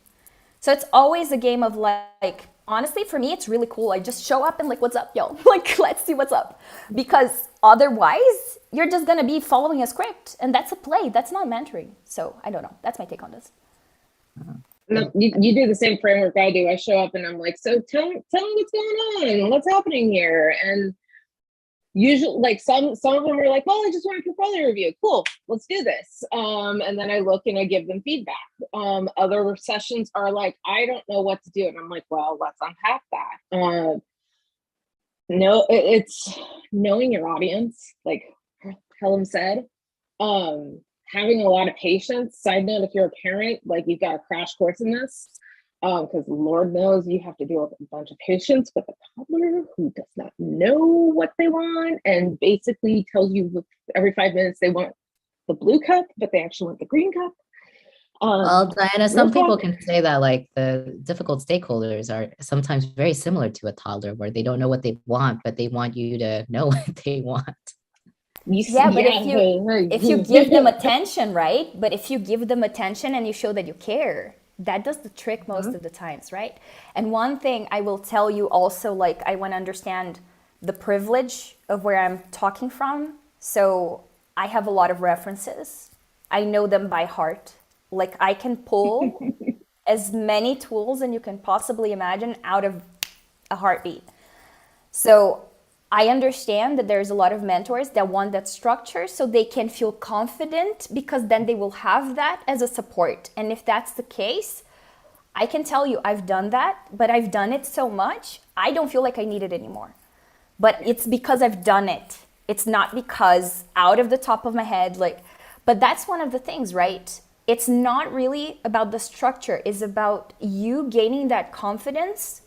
So it's always a game of like, honestly, for me, it's really cool. I just show up and like, what's up, yo? Like, let's see what's up. Because otherwise, you're just going to be following a script, and that's a play. That's not mentoring. So I don't know. That's my take on this. No, you do the same framework I do. I show up and I'm like, so tell me what's going on, what's happening here. And usually, like some of them are like, well, I just want a portfolio review. Cool, let's do this. And then I look and I give them feedback. Other sessions are like, I don't know what to do, and I'm like, well, let's unpack that. No, it's knowing your audience, like Helen said. Having a lot of patience. Side note, if you're a parent, like, you've got a crash course in this, because Lord knows you have to deal with a bunch of patience with a toddler who does not know what they want and basically tells you every 5 minutes they want the blue cup, but they actually want the green cup. Well, Diana, some people can say that like the difficult stakeholders are sometimes very similar to a toddler, where they don't know what they want, but they want you to know what they want. If you give them attention, right? But if you give them attention and you show that you care, that does the trick most of the times, right? And one thing I will tell you also, like, I want to understand the privilege of where I'm talking from. So I have a lot of references. I know them by heart. Like, I can pull as many tools as you can possibly imagine out of a heartbeat. So I understand that there's a lot of mentors that want that structure so they can feel confident, because then they will have that as a support. And if that's the case, I can tell you I've done that, but I've done it so much, I don't feel like I need it anymore. But it's because I've done it. It's not because out of the top of my head, like, but that's one of the things, right? It's not really about the structure. It's about you gaining that confidence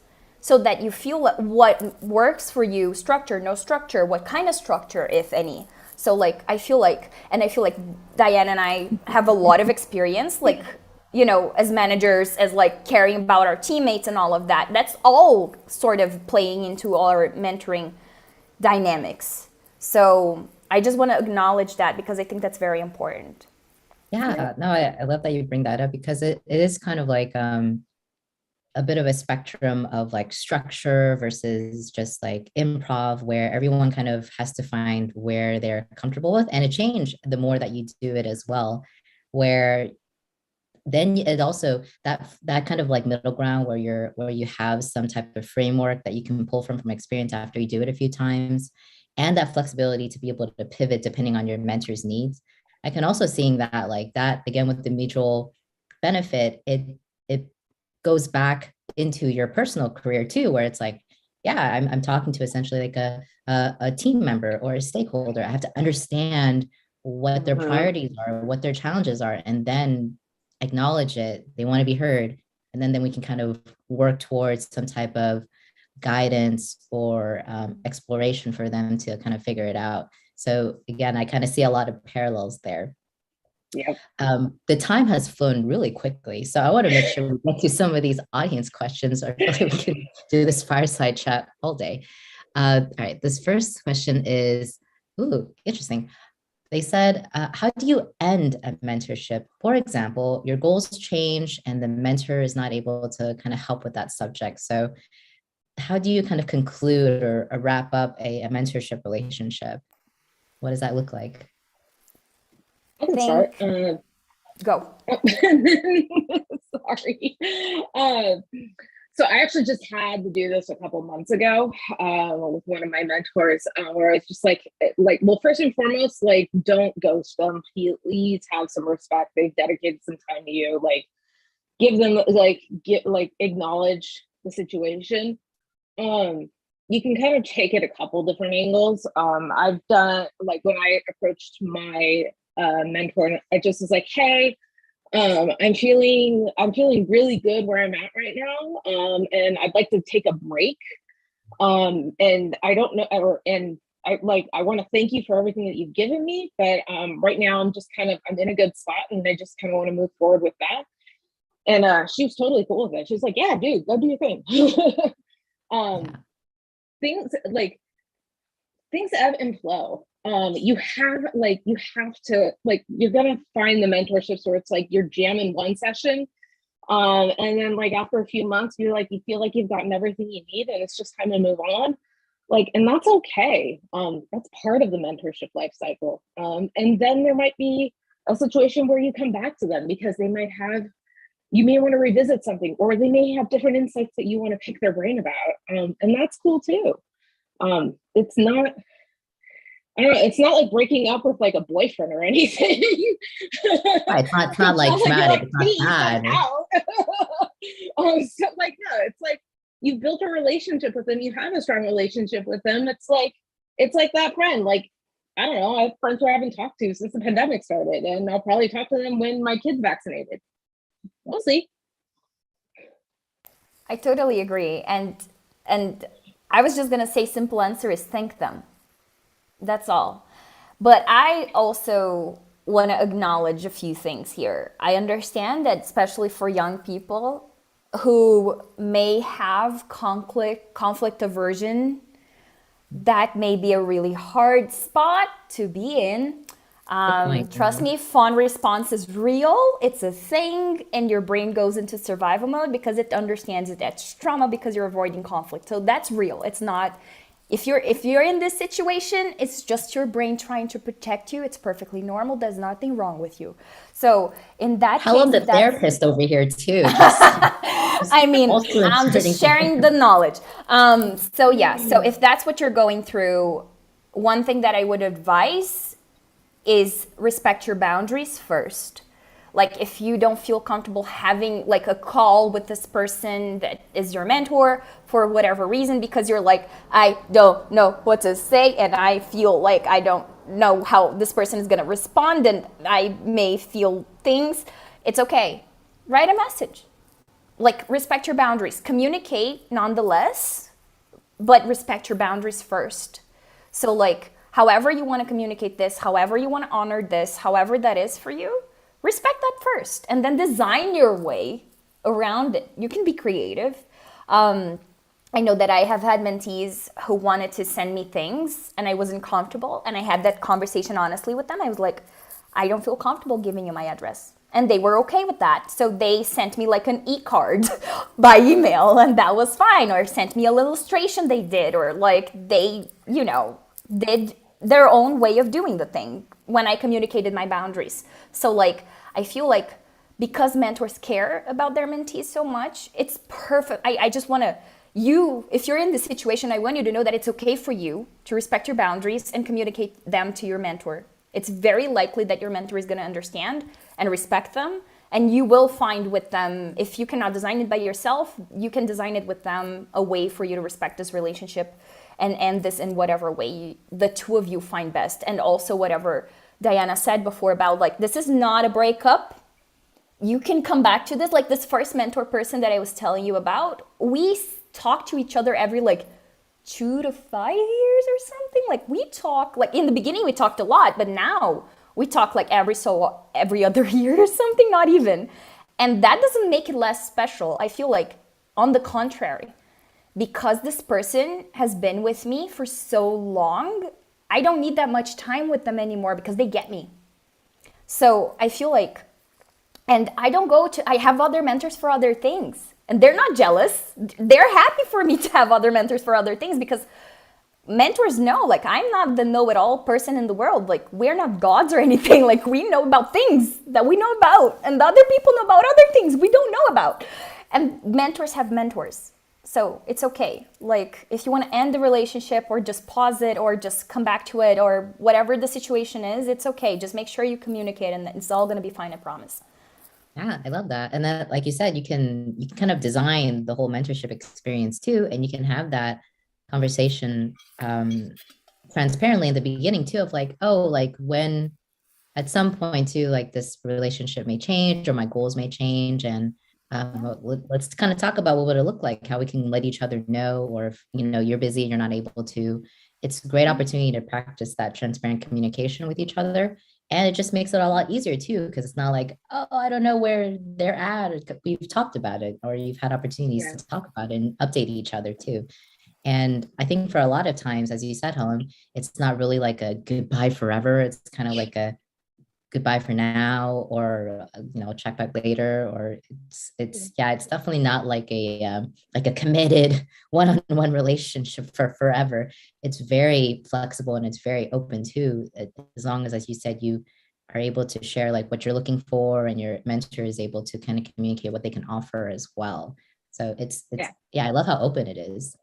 so that you feel what works for you, structure, no structure, what kind of structure, if any. So like, I feel like Diane and I have a lot of experience, like, as managers, as like caring about our teammates and all of that. That's all sort of playing into our mentoring dynamics. So I just want to acknowledge that because I think that's very important. Yeah, no, I love that you bring that up because it is kind of like a bit of a spectrum of like structure versus just like improv, where everyone kind of has to find where they're comfortable with, and it change the more that you do it as well, where then it also that kind of like middle ground where you have some type of framework that you can pull from experience after you do it a few times, and that flexibility to be able to pivot depending on your mentor's needs. I can also seeing that like that again with the mutual benefit, it goes back into your personal career too, where it's like, yeah, I'm talking to essentially like a team member or a stakeholder. I have to understand what their priorities are, what their challenges are, and then acknowledge it. They want to be heard. And then we can kind of work towards some type of guidance or exploration for them to kind of figure it out. So again, I kind of see a lot of parallels there. Yep. The time has flown really quickly, so I want to make sure we get to some of these audience questions, or we can do this fireside chat all day. All right, this first question is, interesting. They said, how do you end a mentorship? For example, your goals change and the mentor is not able to kind of help with that subject. So how do you kind of conclude or wrap up a mentorship relationship? What does that look like? I can start. Go. Sorry. So I actually just had to do this a couple months ago with one of my mentors, where I was just like, well, first and foremost, like, don't ghost them. Please have some respect. They've dedicated some time to you. Like, give them acknowledge the situation. You can kind of take it a couple different angles. I've done, like, when I approached my mentor, I just was like, hey, I'm feeling really good where I'm at right now. And I'd like to take a break. And I don't know, I want to thank you for everything that you've given me, but right now I'm in a good spot, and I just kind of want to move forward with that. And she was totally cool with it. She was like, yeah, dude, go do your thing. Things ebb and flow. You have to, you're gonna find the mentorships where it's like you're jamming one session, and then like after a few months you feel like you've gotten everything you need and it's just time to move on, and that's okay. That's part of the mentorship life cycle. And then there might be a situation where you come back to them because you may want to revisit something, or they may have different insights that you want to pick their brain about, and that's cool too. It's not, I don't know, it's not like breaking up with like a boyfriend or anything. Right, it's not like traumatic, it's not bad. No, it's like you've built a relationship with them, you have a strong relationship with them. It's like that friend. Like, I don't know, I have friends who I haven't talked to since the pandemic started, and I'll probably talk to them when my kid's vaccinated. We'll see. I totally agree. And I was just going to say simple answer is thank them. That's all. But I also want to acknowledge a few things here. I understand that especially for young people who may have conflict aversion, that may be a really hard spot to be in. Trust me, fawn response is real. It's a thing, and your brain goes into survival mode because it understands that that's trauma because you're avoiding conflict. So that's real. It's not, if you're in this situation, it's just your brain trying to protect you. It's perfectly normal. There's nothing wrong with you. So in that case, I'm the therapist over here too. I mean, I'm just sharing the knowledge. So if that's what you're going through, one thing that I would advise is respect your boundaries first. Like, if you don't feel comfortable having like a call with this person that is your mentor for whatever reason, because you're like, I don't know what to say and I feel like I don't know how this person is going to respond and I may feel things, it's okay. Write a message. like respect your boundaries, communicate nonetheless, but respect your boundaries first. So like, however you want to communicate this, however you want to honor this, however that is for you, respect that first, and then design your way around it. You can be creative. I know that I have had mentees who wanted to send me things and I wasn't comfortable, and I had that conversation honestly with them. I was like, I don't feel comfortable giving you my address. And they were okay with that. So they sent me like an e-card by email, and that was fine. Or sent me a little illustration they did, or like they, did their own way of doing the thing when I communicated my boundaries. So like, I feel like because mentors care about their mentees so much, it's perfect. I just want to, if you're in this situation, I want you to know that it's okay for you to respect your boundaries and communicate them to your mentor. It's very likely that your mentor is going to understand and respect them. And you will find with them, if you cannot design it by yourself, you can design it with them, a way for you to respect this relationship and end this in whatever way the two of you find best. And also whatever Diana said before about like, this is not a breakup. You can come back to this. Like this first mentor person that I was telling you about, we talk to each other every like 2 to 5 years or something. Like we talk, like in the beginning we talked a lot, but now we talk like every other year or something, not even. And that doesn't make it less special. I feel like on the contrary, because this person has been with me for so long, I don't need that much time with them anymore because they get me. So I feel like, and I have other mentors for other things. And they're not jealous. They're happy for me to have other mentors for other things, because mentors know, like, I'm not the know-it-all person in the world. Like, we're not gods or anything. Like, we know about things that we know about, and other people know about other things we don't know about. And mentors have mentors. So it's okay. Like, if you want to end the relationship or just pause it or just come back to it or whatever the situation is, it's okay. Just make sure you communicate and it's all going to be fine, I promise. Yeah, I love that. And that, like you said, you can kind of design the whole mentorship experience too. And you can have that conversation transparently in the beginning too, of like, oh, like when at some point too, like this relationship may change or my goals may change. And let's kind of talk about what would it look like, how we can let each other know, or if, you're busy and you're not able to. It's a great opportunity to practice that transparent communication with each other. And it just makes it a lot easier too, because it's not like, oh, I don't know where they're at. We've talked about it, or you've had opportunities to talk about it and update each other too. And I think for a lot of times, as you said, Helen, it's not really like a goodbye forever. It's kind of like a goodbye for now, or check back later, or it's definitely not like a committed one-on-one relationship for forever. It's very flexible and it's very open too, as long as you said, you are able to share like what you're looking for, and your mentor is able to kind of communicate what they can offer as well. So it's I love how open it is.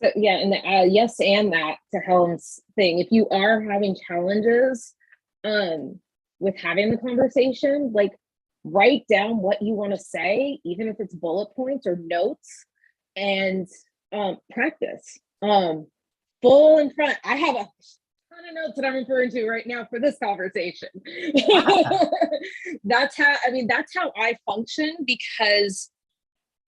So and yes, and that to Helen's thing, if you are having challenges with having the conversation, like write down what you want to say, even if it's bullet points or notes, and practice. Full in front. I have a ton of notes that I'm referring to right now for this conversation. That's how I function, because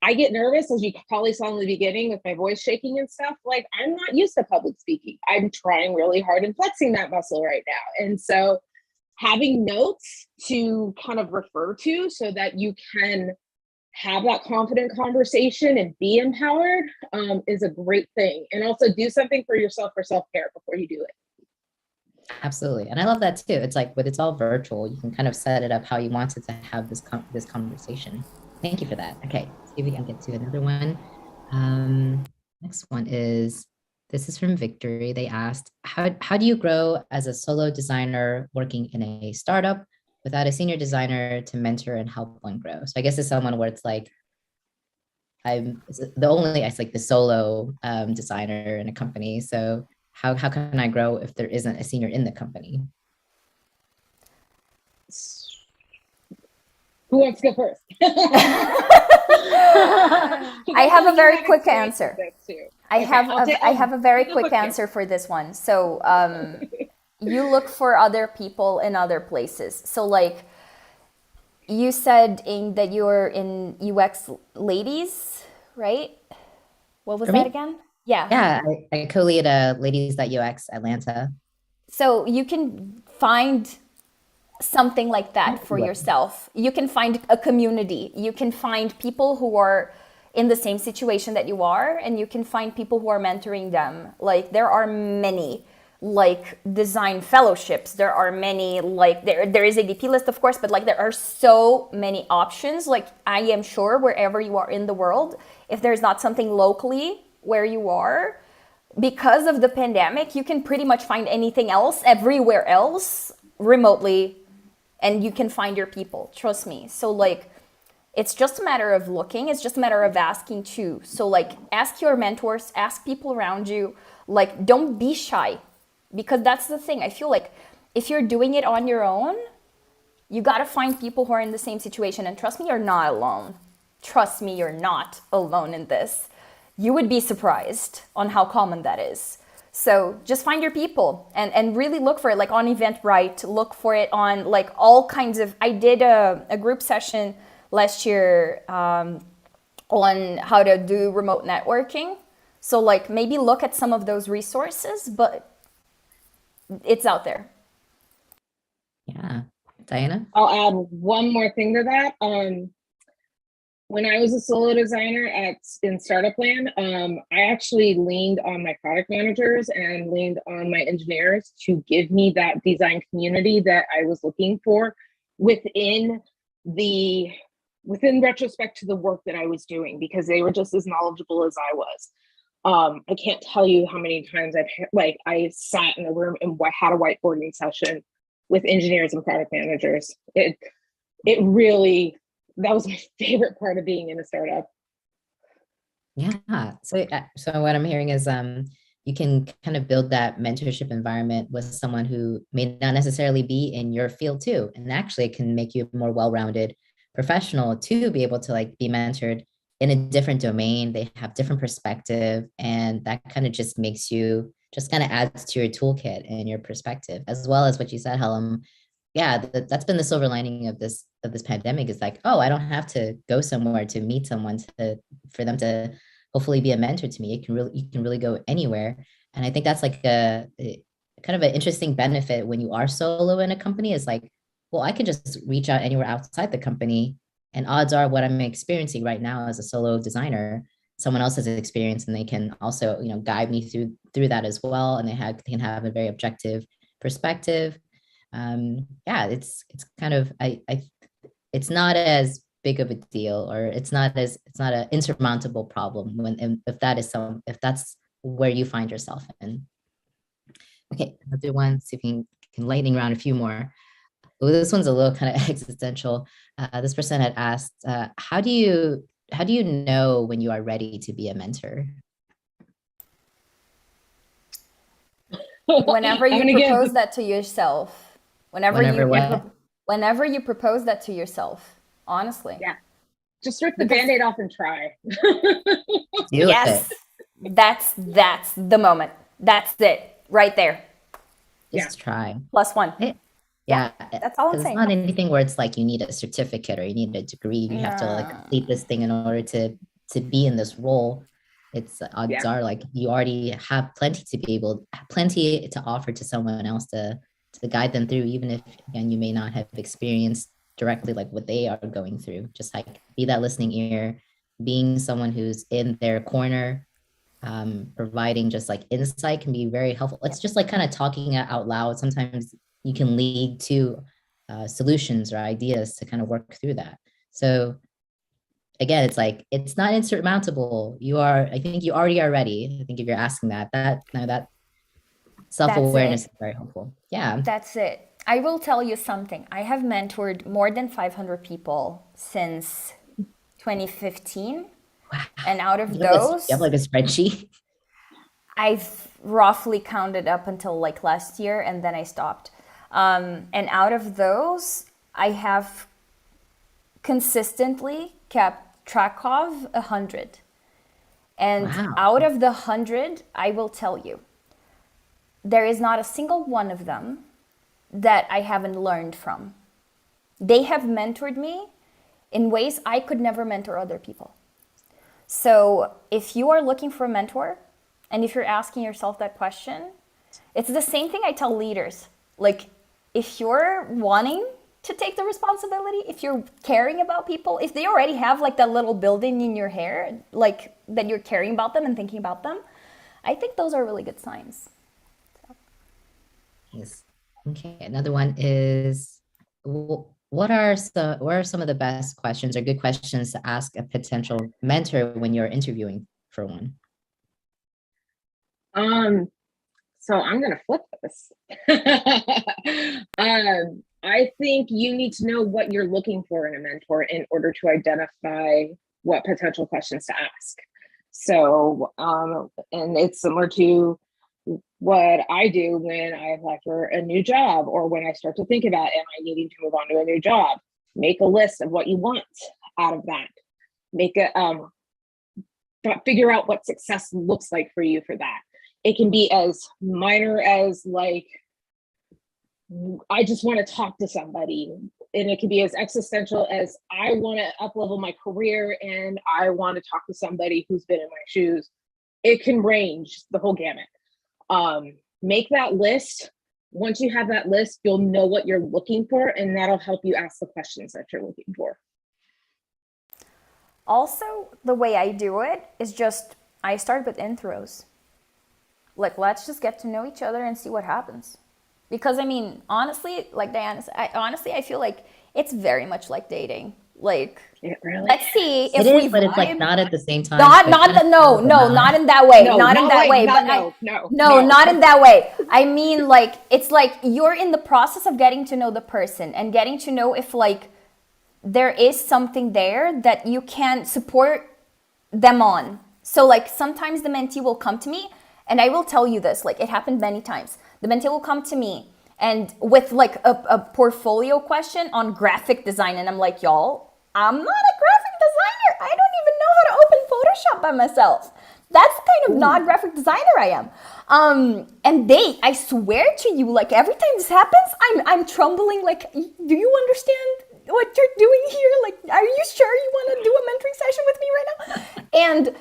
I get nervous, as you probably saw in the beginning with my voice shaking and stuff. Like, I'm not used to public speaking. I'm trying really hard and flexing that muscle right now. And so having notes to kind of refer to so that you can have that confident conversation and be empowered is a great thing. And also do something for yourself for self-care before you do it. Absolutely. And I love that too. It's like, when it's all virtual, you can kind of set it up how you wanted to have this conversation. Thank you for that. Okay, see if we can get to another one. Next one is, this is from Victory. They asked, how do you grow as a solo designer working in a startup without a senior designer to mentor and help one grow? So I guess it's someone where it's like, I'm the solo designer in a company. So how can I grow if there isn't a senior in the company? Who wants to go first? I have a very quick answer. I have a very quick answer for this one. So you look for other people in other places. So like, you said that you're in UX Ladies, right? What was For that me? again? Yeah. Yeah, I co-lead Ladies.ux Atlanta. So you can find something like that for What? yourself. You can find a community. You can find people who are in the same situation that you are, and you can find people who are mentoring them. Like there are many like design fellowships. There are many like there is ADPList, of course, but like there are so many options. Like I am sure wherever you are in the world, if there's not something locally where you are, because of the pandemic, you can pretty much find anything else everywhere else remotely, and you can find your people. Trust me. So like it's just a matter of looking, it's just a matter of asking too. So like ask your mentors, ask people around you, like don't be shy, because that's the thing. I feel like if you're doing it on your own, you got to find people who are in the same situation, and trust me, you're not alone. Trust me, you're not alone in this. You would be surprised on how common that is. So just find your people and really look for it, like on Eventbrite, look for it on like all kinds of, I did a group session last year on how to do remote networking. So like maybe look at some of those resources, but it's out there. Yeah. Diana? I'll add one more thing to that. When I was a solo designer in Startup Land, I actually leaned on my product managers and leaned on my engineers to give me that design community that I was looking for within retrospect to the work that I was doing, because they were just as knowledgeable as I was. I can't tell you how many times I sat in a room and had a whiteboarding session with engineers and product managers. It really, that was my favorite part of being in a startup. Yeah. So what I'm hearing is you can kind of build that mentorship environment with someone who may not necessarily be in your field too. And actually it can make you a more well-rounded professional to be able to like be mentored in a different domain. They have different perspective, and that kind of just makes you just kind of adds to your toolkit and your perspective, as well as what you said, Helen. Yeah, that's been the silver lining of this pandemic, is like, oh, I don't have to go somewhere to meet someone for them to hopefully be a mentor to me. You can really go anywhere. And I think that's like a kind of an interesting benefit when you are solo in a company, is like, well, I can just reach out anywhere outside the company, and odds are what I'm experiencing right now as a solo designer, someone else has experience, and they can also, guide me through that as well. And they can have a very objective perspective. Yeah, it's kind of, it's not as big of a deal, or it's not an insurmountable problem if that's where you find yourself in. Okay, I'll do one, see if we can lightning round a few more. Well, this one's a little kind of existential. This person had asked, how do you know when you are ready to be a mentor? Whenever you propose that to yourself. Whenever you propose that to yourself, honestly. Yeah. Just rip the Band-Aid off and try. Yes. That's the moment. That's it right there. Just try. +1. Yeah. That's all I'm saying. It's not anything where it's like you need a certificate or you need a degree. You have to like complete this thing in order to be in this role. It's odds are like you already have plenty to offer to someone else to guide them through, even if, again, you may not have experienced directly like what they are going through. Just like be that listening ear, being someone who's in their corner, providing just like insight can be very helpful. It's just like kind of talking out loud. Sometimes you can lead to solutions or ideas to kind of work through that. So again, it's like, it's not insurmountable. I think you already are ready. I think if you're asking that self-awareness is very helpful. Yeah. That's it. I will tell you something. I have mentored more than 500 people since 2015. Wow. And out of those, you have like a spreadsheet? I've roughly counted up until like last year, and then I stopped. And out of those, I have consistently kept track of 100. And out of the 100, I will tell you, there is not a single one of them that I haven't learned from. they have mentored me in ways I could never mentor other people. So if you are looking for a mentor, and if you're asking yourself that question, it's the same thing I tell leaders. Like, if you're wanting to take the responsibility, if you're caring about people, if they already have like that little building in your hair, like that you're caring about them and thinking about them, I think those are really good signs. Yes. Okay. Another one is, what are some of the best questions or good questions to ask a potential mentor when you're interviewing for one? So I'm gonna flip this. I think you need to know what you're looking for in a mentor in order to identify what potential questions to ask. So, and it's similar to what I do when I apply for a new job, or when I start to think about, am I needing to move on to a new job? Make a list of what you want out of that. Make a, figure out what success looks like for you for that. It can be as minor as like, I just want to talk to somebody. And it can be as existential as, I want to up-level my career and I want to talk to somebody who's been in my shoes. It can range the whole gamut. Make that list. Once you have that list, you'll know what you're looking for, and that'll help you ask the questions that you're looking for. Also, the way I do it is just, I start with intros. Like, let's just get to know each other and see what happens. Because I mean, honestly, like Diana said, I feel like it's very much like dating. Like, let's see if it we is, but vibe. it's like not at the same time. Not in that way. Not in that way. Not in that way. I mean, like, it's like you're in the process of getting to know the person and getting to know if like there is something there that you can support them on. So like sometimes the mentee will come to me, and I will tell you this, like it happened many times. The mentee will come to me and with like a portfolio question on graphic design, and I'm like, y'all, I'm not a graphic designer. I don't even know how to open Photoshop by myself. That's the kind of not graphic designer I am. And I swear to you, like every time this happens, I'm trembling. Like, do you understand what you're doing here? Like, are you sure you want to do a mentoring session with me right now? And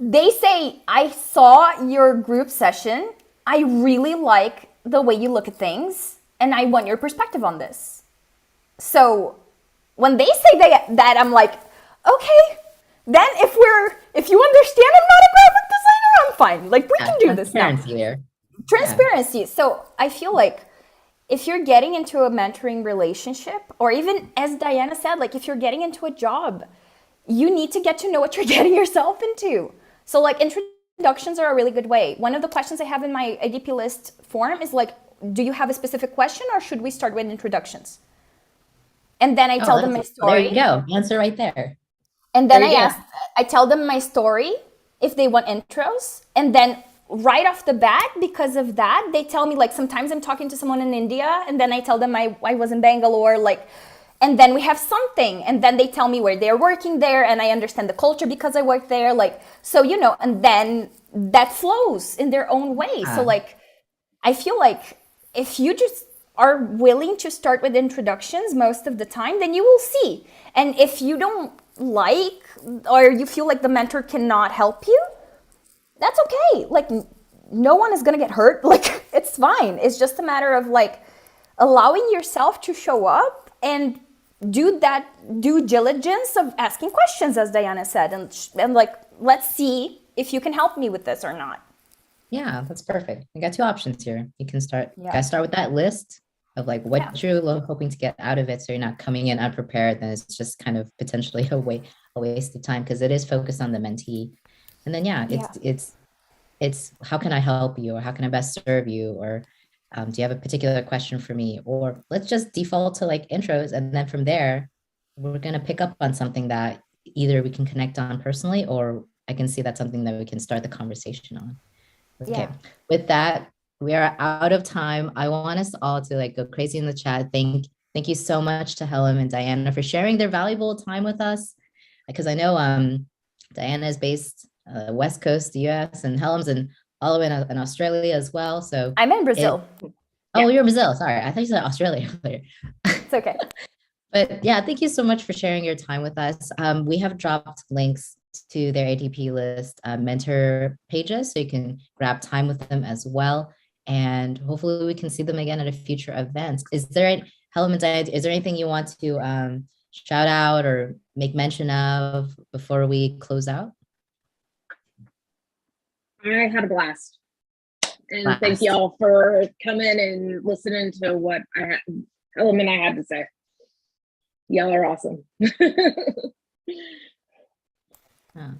they say, I saw your group session. I really like the way you look at things, and I want your perspective on this. So when they say that I'm like, okay, then if you understand I'm not a graphic designer, I'm fine. Like, we can do this now. Transparency. Yeah. So I feel like if you're getting into a mentoring relationship, or even as Diana said, like if you're getting into a job, you need to get to know what you're getting yourself into. So like introductions are a really good way. One of the questions I have in my ADPList form is like, do you have a specific question, or should we start with introductions? And then I tell them my story. There you go. Answer right there. And then I tell them my story if they want intros. And then right off the bat, because of that, they tell me, like, sometimes I'm talking to someone in India, and then I tell them I was in Bangalore, like, and then we have something, and then they tell me where they're working there, and I understand the culture because I work there, like, so, you know, and then that flows in their own way. So like, I feel like if you just are willing to start with introductions most of the time, then you will see. And if you don't like, or you feel like the mentor cannot help you, that's okay. Like, no one is gonna get hurt. Like, it's fine. It's just a matter of like allowing yourself to show up and do that due diligence of asking questions, as Diana said, and like, let's see if you can help me with this or not. Yeah, that's perfect. You got two options here. You can start, gotta start with that list of like what you're hoping to get out of it, so you're not coming in unprepared, then it's just kind of potentially a waste of time, because it is focused on the mentee. And then it's how can I help you, or how can I best serve you, or do you have a particular question for me, or let's just default to like intros, and then from there we're going to pick up on something that either we can connect on personally, or I can see that's something that we can start the conversation on. Okay, with that, we are out of time. I want us all to like go crazy in the chat. Thank you so much to Helen and Diana for sharing their valuable time with us, because I know Diana is based West Coast US, and Helen's all the way in Australia as well. So I'm in Brazil. You're in Brazil. Sorry, I thought you said Australia earlier. It's okay. But yeah, thank you so much for sharing your time with us. We have dropped links to their ADPList mentor pages, so you can grab time with them as well. And hopefully we can see them again at a future event. Helen, is there anything you want to shout out or make mention of before we close out? I had a blast. And thank y'all for coming and listening to what Helen and I had to say. Y'all are awesome.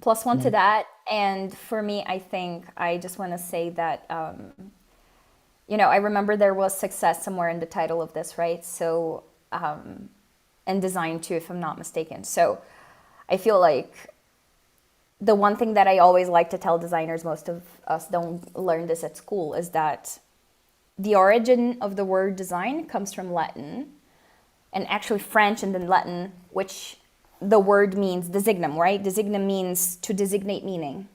Plus one to that. And for me, I think I just want to say that, I remember there was success somewhere in the title of this, right? So, and design too, if I'm not mistaken. So I feel like the one thing that I always like to tell designers, most of us don't learn this at school, is that the origin of the word design comes from Latin, and actually French and then Latin, which the word means designum, right? Designum means to designate meaning.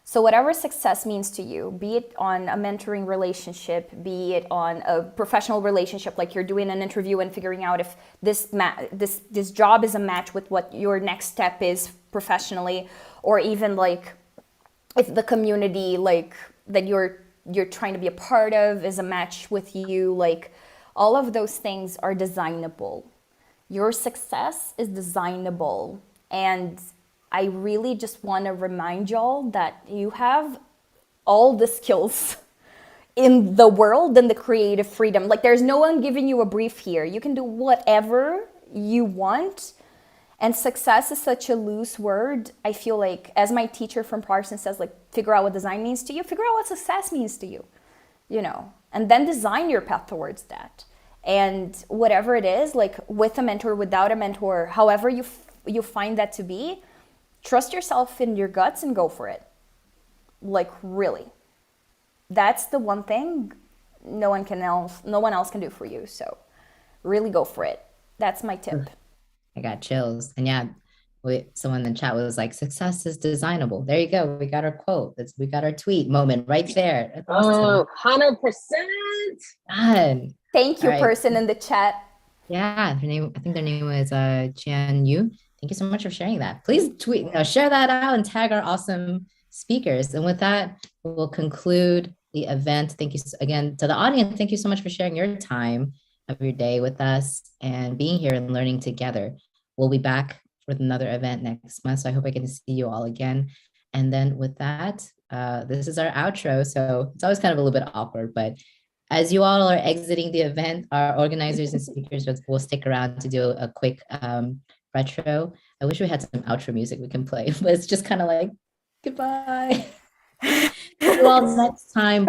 So whatever success means to you, be it on a mentoring relationship, be it on a professional relationship, like you're doing an interview and figuring out if this job is a match with what your next step is professionally, or even like if the community like that you're trying to be a part of is a match with you, like all of those things are designable. Your success is designable. And I really just want to remind y'all that you have all the skills in the world and the creative freedom. Like there's no one giving you a brief here. You can do whatever you want. And success is such a loose word. I feel like, as my teacher from Parsons says, like, figure out what design means to you, figure out what success means to you, and then design your path towards that. And whatever it is, like with a mentor, without a mentor, however you find that to be, trust yourself in your guts and go for it. Like really. That's the one thing no one else can do for you. So really go for it. That's my tip. I got chills. And yeah, someone in the chat was like, success is designable. There you go. We got our quote. We got our tweet moment right there. That's awesome. 100%. God. Thank you, person in the chat. Yeah, I think their name was Chan Yu. Thank you so much for sharing that. Please share that out and tag our awesome speakers. And with that, we'll conclude the event. Thank you again to the audience. Thank you so much for sharing your time of your day with us and being here and learning together. We'll be back with another event next month. So I hope I get to see you all again. And then with that, this is our outro. So it's always kind of a little bit awkward, but as you all are exiting the event, our organizers and speakers will stick around to do a quick retro. I wish we had some outro music we can play, but it's just kind of like, goodbye. See you all next time.